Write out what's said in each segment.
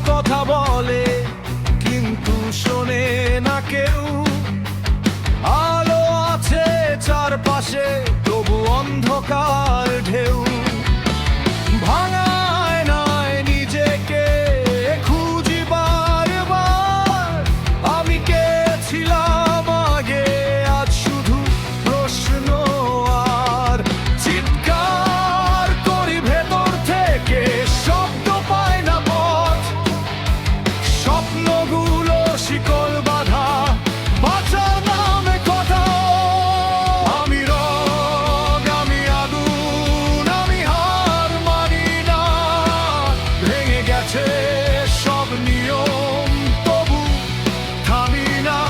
কথা বলে কিন্তু শোনে না কেউ, আলো আছে চারপাশে তবু অন্ধকার ঢেউ। ভাঙায় নয় নিজেকে খুঁজি বারবার, আমি কে ছিলাম আগে আজ শুধু প্রশ্ন। আর চিৎকার করি ভেতর থেকে, শব্দ পায় না পথ, স্বপ্নগুলো শিকল বাঁধা বাঁচার নামে কথা। আমি রগ, আমি আগুন, আমি হার মানি না। ভেঙে গেছে সব নিয়ম তবু থামি না।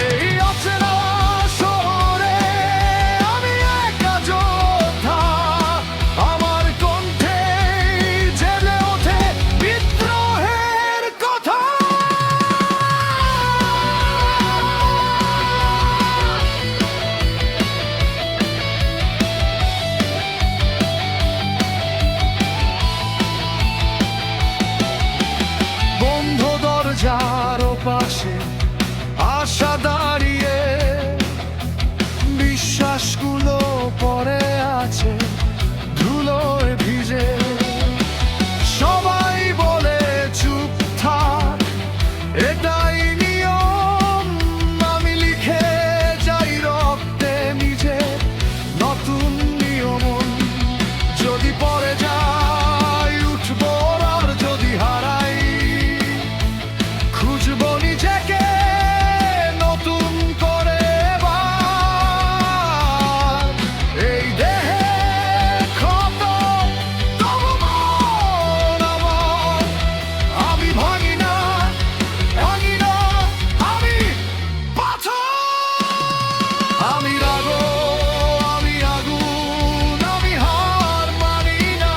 এই অচেনা শহরে আমি একা যোদ্ধা, আমার কণ্ঠে জেলে ওঠে বিদ্রোহের কথা। বন্ধ দরজার পাশে আশা দাঁড়িয়ে, বিশ্বাসগুলো পড়ে আছে ধুলোয় ভিজে। সবাই বলে চুপ থাক, এটাই নিয়ম। আমি লিখে যাই রক্তে নিজে নতুন নিয়ম। যদি পড়ে যাই উঠবো, আর যদি হারাই খুঁজবো নিজেকে নতুন করে এবার। এই দেহে ক্ষত তবু মন আমার, আমি ভাঙি না, ভাঙি না, আমি পাথর। আমি রাগো, আমি আগুন, আমি হার মানি না।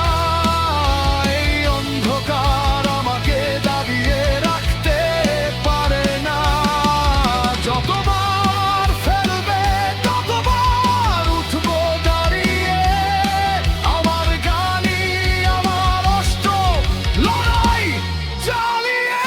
এই অন্ধকার আমাকে দাবিয়ে রাখতে পারে না। যতবার ফেলবে ততবার উঠবো দাঁড়িয়ে, আমার গানি, আমার অস্ত্র, লড়াই চালিয়ে।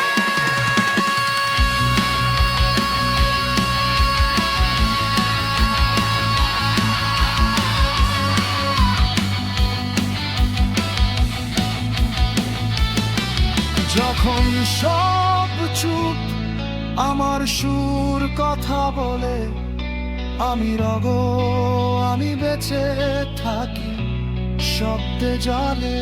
যখন সব চুপ, আমার সুর কথা বলে। আমি রগ, আমি বেঁচে থাকি শব্দে জলে।